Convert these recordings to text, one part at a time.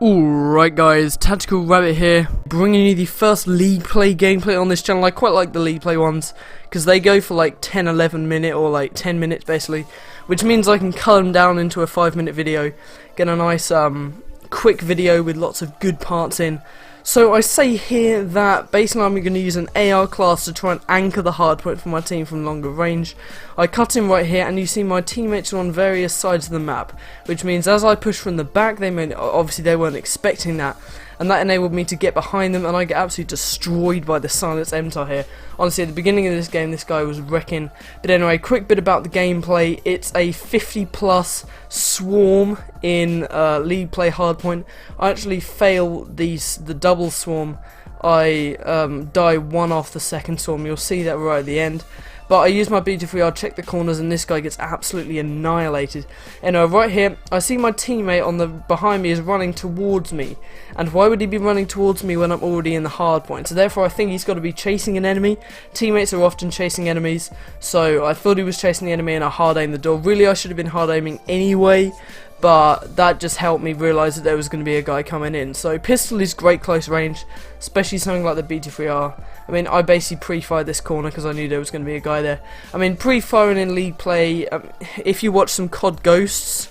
Alright guys, Tactical Rabbit here, bringing you the first League Play gameplay on this channel. I quite like the League Play ones, because they go for like 10-11 minute or like 10 minutes basically, which means I can cut them down into a 5-minute video, get a nice quick video with lots of good parts in. So I say here that basically I'm going to use an AR class to try and anchor the hardpoint for my team from longer range. I cut in right here and you see my teammates are on various sides of the map, which means as I push from the back, obviously they weren't expecting that, and that enabled me to get behind them and I get absolutely destroyed by the Silence MTAR here. Honestly, at the beginning of this game this guy was wrecking. But anyway, quick bit about the gameplay. It's a 50+ swarm in League Play Hardpoint. I actually fail the double swarm. I die one off the second swarm. You'll see that right at the end. But I use my BO2, check the corners, and this guy gets absolutely annihilated. And right here, I see my teammate behind me is running towards me. And why would he be running towards me when I'm already in the hardpoint? So therefore I think he's got to be chasing an enemy. Teammates are often chasing enemies, so I thought he was chasing the enemy and I hard aimed the door. Really, I should have been hard aiming anyway, but that just helped me realise that there was going to be a guy coming in. So pistol is great close range, especially something like the BO2. I mean, I basically pre-fired this corner because I knew there was going to be a guy there. I mean, pre-firing in League Play, if you watch some COD Ghosts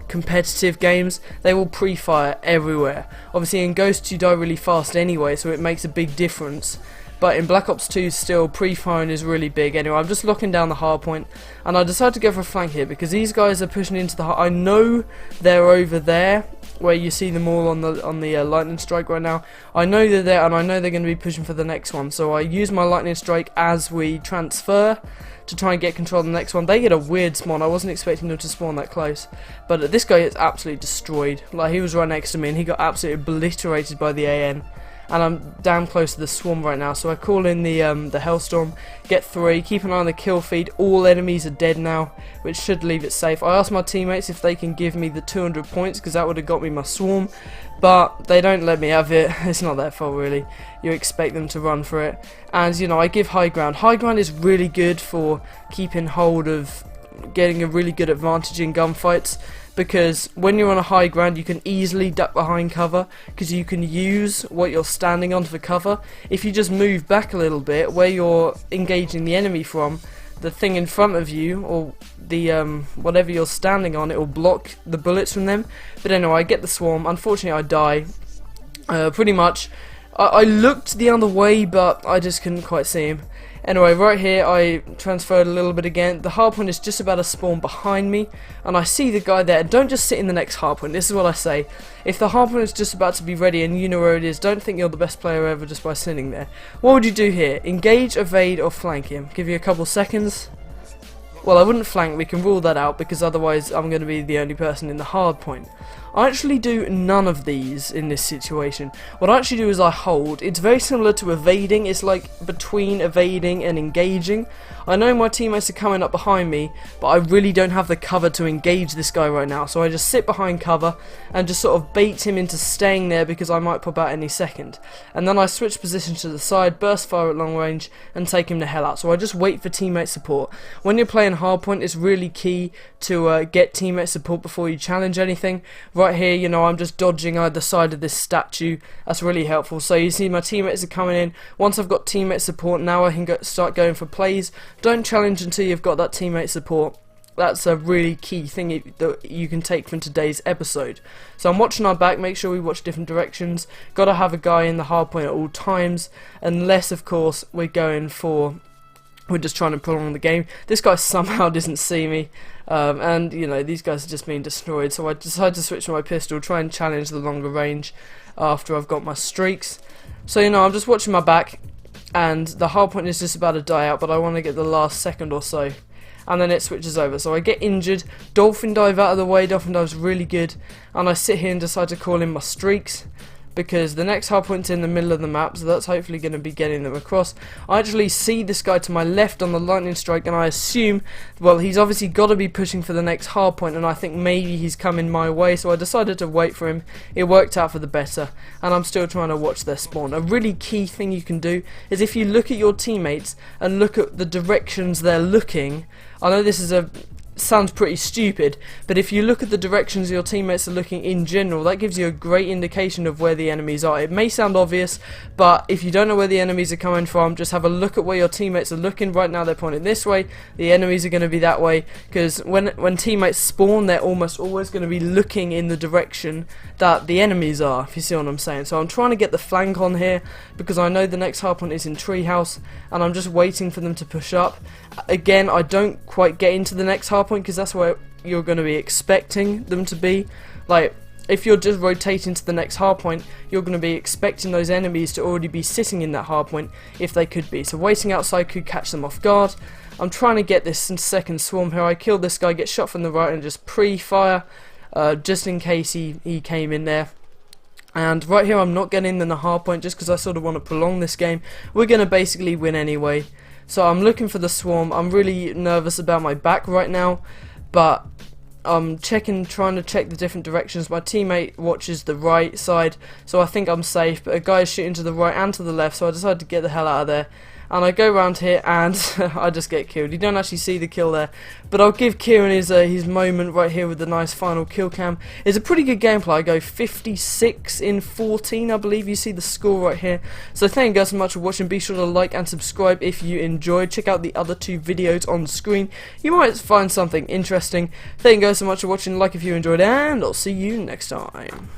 competitive games, they will pre-fire everywhere. Obviously in Ghosts you die really fast anyway, so it makes a big difference. But in Black Ops 2 still, pre-firing is really big. Anyway, I'm just locking down the hard point, and I decided to go for a flank here because these guys are pushing into the I know they're over there, where you see them all on the lightning strike right now. I know they're there, and I know they're going to be pushing for the next one. So I use my lightning strike as we transfer to try and get control of the next one. They get a weird spawn. I wasn't expecting them to spawn that close, but this guy is absolutely destroyed. Like, he was right next to me, and he got absolutely obliterated by the AN. And I'm damn close to the swarm right now, so I call in the Hellstorm, get 3, keep an eye on the kill feed. All enemies are dead now, which should leave it safe. I asked my teammates if they can give me the 200 points, because that would have got me my swarm, but they don't let me have it. It's not their fault really, you expect them to run for it. And you know, I give high ground. High ground is really good for keeping hold of getting a really good advantage in gunfights, because when you're on a high ground you can easily duck behind cover because you can use what you're standing on for cover. If you just move back a little bit where you're engaging the enemy from, the thing in front of you or the whatever you're standing on, it will block the bullets from them. But anyway, I get the swarm. Unfortunately I die pretty much. I looked the other way but I just couldn't quite see him. Anyway, right here I transferred a little bit again. The hardpoint is just about to spawn behind me, and I see the guy there. Don't just sit in the next hardpoint. This is what I say. If the hardpoint is just about to be ready and you know where it is, don't think you're the best player ever just by sitting there. What would you do here? Engage, evade, or flank him? Give you a couple seconds. Well, I wouldn't flank, we can rule that out, because otherwise I'm going to be the only person in the hardpoint. I actually do none of these in this situation. What I actually do is I hold. It's very similar to evading. It's like between evading and engaging. I know my teammates are coming up behind me, but I really don't have the cover to engage this guy right now, so I just sit behind cover and just sort of bait him into staying there because I might pop out any second. And then I switch positions to the side, burst fire at long range, and take him the hell out. So I just wait for teammate support. When you're playing hardpoint, it's really key to get teammate support before you challenge anything. Right here, you know, I'm just dodging either side of this statue. That's really helpful. So you see my teammates are coming in. Once I've got teammate support, now I can start going for plays. Don't challenge until you've got that teammate support. That's a really key thing that you can take from today's episode. So I'm watching our back, make sure we watch different directions. Gotta have a guy in the hardpoint at all times, unless of course we're just trying to prolong the game. This guy somehow doesn't see me, and you know, these guys are just being destroyed, so I decided to switch to my pistol, try and challenge the longer range after I've got my streaks. So you know, I'm just watching my back, and the hardpoint is just about to die out, but I want to get the last second or so, and then it switches over. So I get injured, dolphin dive out of the way. Dolphin dive's really good, and I sit here and decide to call in my streaks, because the next hardpoint's in the middle of the map, so that's hopefully going to be getting them across. I actually see this guy to my left on the lightning strike, and I assume, well, he's obviously got to be pushing for the next hardpoint, and I think maybe he's coming my way, so I decided to wait for him. It worked out for the better, and I'm still trying to watch their spawn. A really key thing you can do is if you look at your teammates and look at the directions they're looking. I know this is a sounds pretty stupid, but if you look at the directions your teammates are looking in general, that gives you a great indication of where the enemies are. It may sound obvious, but if you don't know where the enemies are coming from, just have a look at where your teammates are looking. Right now they're pointing this way, the enemies are going to be that way, because when teammates spawn, they're almost always going to be looking in the direction that the enemies are, if you see what I'm saying. So I'm trying to get the flank on here, because I know the next hardpoint is in treehouse, and I'm just waiting for them to push up. Again, I don't quite get into the next hardpoint, because that's where you're going to be expecting them to be. Like, if you're just rotating to the next hardpoint, you're going to be expecting those enemies to already be sitting in that hardpoint, if they could be. So waiting outside could catch them off guard. I'm trying to get this second swarm here. I killed this guy, get shot from the right, and just pre-fire, just in case he came in there. And right here I'm not getting in the hardpoint, just because I sort of want to prolong this game. We're going to basically win anyway. So I'm looking for the swarm. I'm really nervous about my back right now, but I'm trying to check the different directions. My teammate watches the right side, so I think I'm safe, but a guy is shooting to the right and to the left, so I decided to get the hell out of there. And I go around here and I just get killed. You don't actually see the kill there, but I'll give Kieran his moment right here with the nice final kill cam. It's a pretty good gameplay. I go 56 in 14, I believe. You see the score right here. So thank you guys so much for watching. Be sure to like and subscribe if you enjoyed. Check out the other 2 videos on screen. You might find something interesting. Thank you guys so much for watching. Like if you enjoyed, and I'll see you next time.